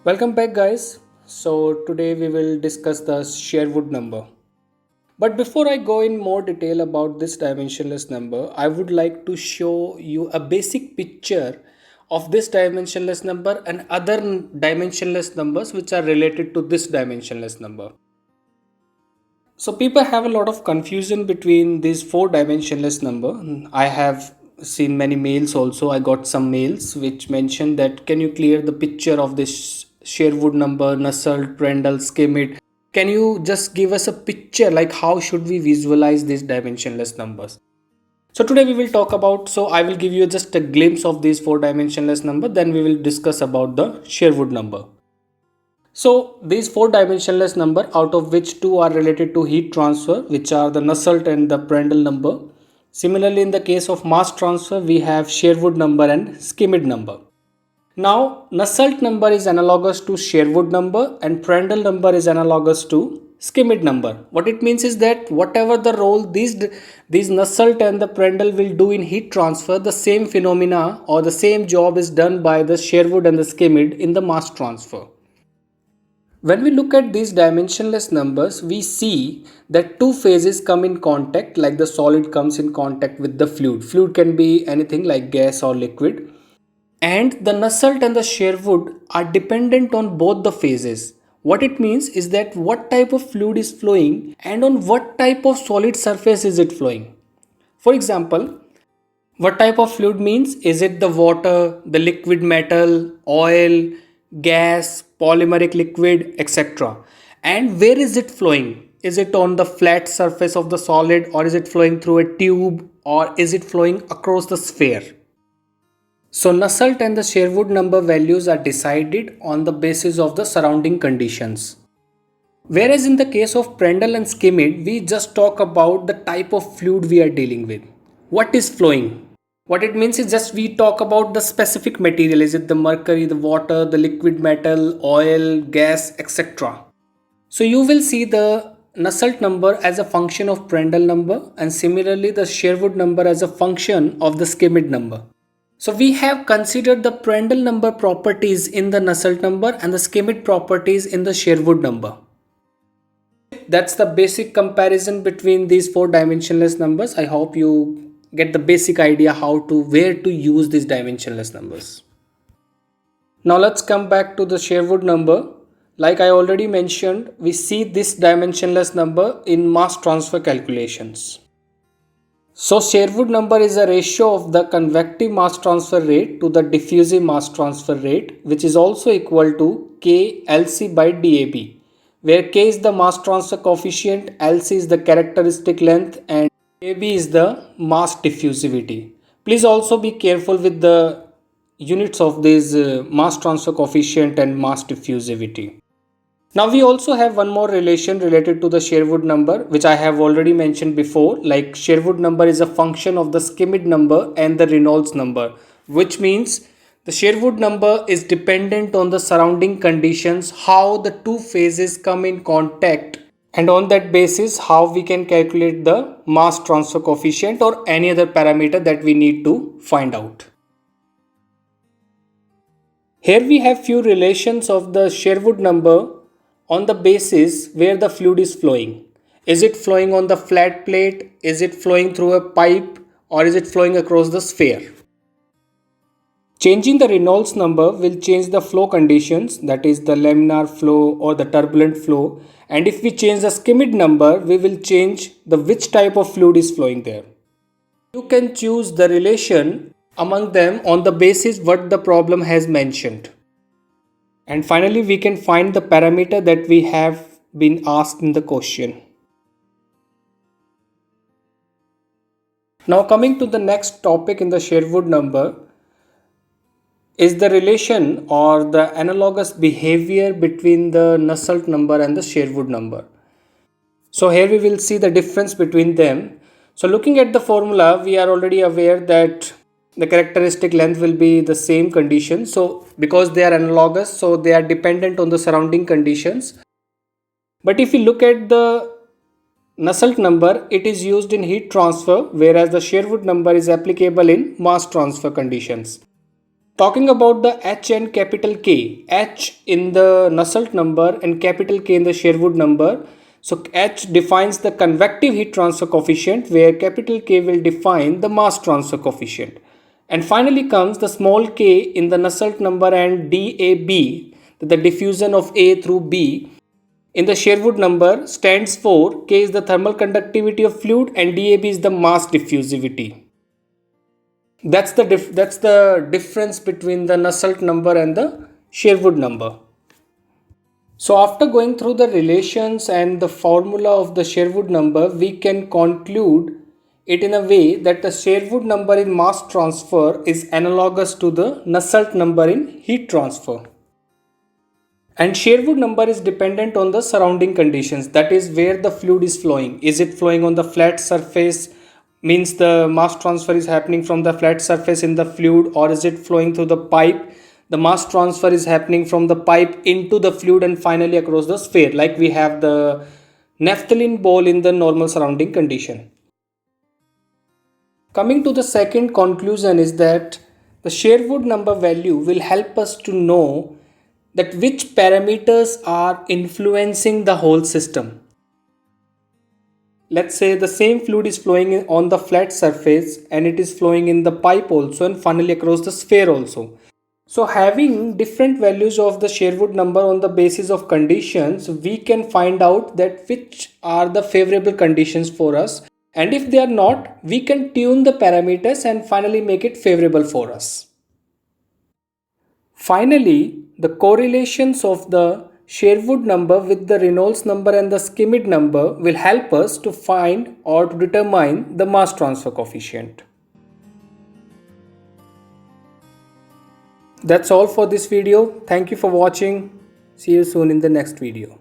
Welcome back, guys. So, today we will discuss the Sherwood number. But before I go in more detail about this dimensionless number, I would like to show you a basic picture of this dimensionless number and other dimensionless numbers which are related to this dimensionless number. So, people have a lot of confusion between these four dimensionless number. I have seen many mails also. I got some mails which mention that can you clear the picture of this Sherwood number, Nusselt, Prandtl, Schmidt. Can you just give us a picture like how should we visualize these dimensionless numbers? So today we will talk about, so I will give you just a glimpse of these four dimensionless number, then we will discuss about the Sherwood number. So these four dimensionless number, out of which two are related to heat transfer, which are the Nusselt and the Prandtl number. Similarly, in the case of mass transfer, we have Sherwood number and Schmidt number. Now, Nusselt number is analogous to Sherwood number and Prandtl number is analogous to Schmidt number. What it means is that whatever the role these Nusselt and the Prandtl will do in heat transfer, the same phenomena or the same job is done by the Sherwood and the Schmidt in the mass transfer. When we look at these dimensionless numbers, we see that two phases come in contact, like the solid comes in contact with the fluid. Fluid can be anything like gas or liquid. And the Nusselt and the Sherwood are dependent on both the phases. What it means is that what type of fluid is flowing and on what type of solid surface is it flowing. For example, what type of fluid means, is it the water, the liquid metal, oil, gas, polymeric liquid, etc. And where is it flowing? Is it on the flat surface of the solid, or is it flowing through a tube, or is it flowing across the sphere? So Nusselt and the Sherwood number values are decided on the basis of the surrounding conditions. Whereas in the case of Prandtl and Schmidt, we just talk about the type of fluid we are dealing with. What is flowing? What it means is just we talk about the specific material. Is it the mercury, the water, the liquid metal, oil, gas, etc. So you will see the Nusselt number as a function of Prandtl number, and similarly the Sherwood number as a function of the Schmidt number. So we have considered the Prandtl number properties in the Nusselt number and the Schmidt properties in the Sherwood number. That's the basic comparison between these four dimensionless numbers. I hope you get the basic idea where to use these dimensionless numbers. Now let's come back to the Sherwood number. Like I already mentioned, we see this dimensionless number in mass transfer calculations. So Sherwood number is a ratio of the convective mass transfer rate to the diffusive mass transfer rate, which is also equal to K LC by DAB, where K is the mass transfer coefficient, LC is the characteristic length, and DAB is the mass diffusivity. Please also be careful with the units of this mass transfer coefficient and mass diffusivity. Now we also have one more relation related to the Sherwood number, which I have already mentioned before. Like Sherwood number is a function of the Schmidt number and the Reynolds number, which means the Sherwood number is dependent on the surrounding conditions, how the two phases come in contact, and on that basis how we can calculate the mass transfer coefficient or any other parameter that we need to find out. Here we have few relations of the Sherwood number on the basis where the fluid is flowing. Is it flowing on the flat plate? Is it flowing through a pipe? Or is it flowing across the sphere? Changing the Reynolds number will change the flow conditions, that is the laminar flow or the turbulent flow. And if we change the Schmidt number, we will change the which type of fluid is flowing there. You can choose the relation among them on the basis what the problem has mentioned. And finally, we can find the parameter that we have been asked in the question. Now coming to the next topic in the Sherwood number is the relation or the analogous behavior between the Nusselt number and the Sherwood number. So here we will see the difference between them. So looking at the formula, we are already aware that the characteristic length will be the same condition. So because they are analogous, so they are dependent on the surrounding conditions. But if we look at the Nusselt number, it is used in heat transfer, whereas the Sherwood number is applicable in mass transfer conditions. Talking about the H and capital K, H in the Nusselt number and capital K in the Sherwood number. So H defines the convective heat transfer coefficient, where capital K will define the mass transfer coefficient. And finally comes the small k in the Nusselt number and DAB, the diffusion of A through B. In the Sherwood number stands for K is the thermal conductivity of fluid and DAB is the mass diffusivity. That's the difference between the Nusselt number and the Sherwood number. So after going through the relations and the formula of the Sherwood number, we can conclude it in a way that the Sherwood number in mass transfer is analogous to the Nusselt number in heat transfer. And Sherwood number is dependent on the surrounding conditions, that is where the fluid is flowing. Is it flowing on the flat surface, means the mass transfer is happening from the flat surface in the fluid, or is it flowing through the pipe? The mass transfer is happening from the pipe into the fluid and finally across the sphere, like we have the naphthalene ball in the normal surrounding condition. Coming to the second conclusion is that the Sherwood number value will help us to know that which parameters are influencing the whole system. Let's say the same fluid is flowing on the flat surface and it is flowing in the pipe also and finally across the sphere also. So having different values of the Sherwood number on the basis of conditions, we can find out that which are the favorable conditions for us, and if they are not, we can tune the parameters and finally make it favorable for us. Finally, the correlations of the Sherwood number with the Reynolds number and the Schmidt number will help us to find or to determine the mass transfer coefficient. That's all for this video. Thank you for watching. See you soon in the next video.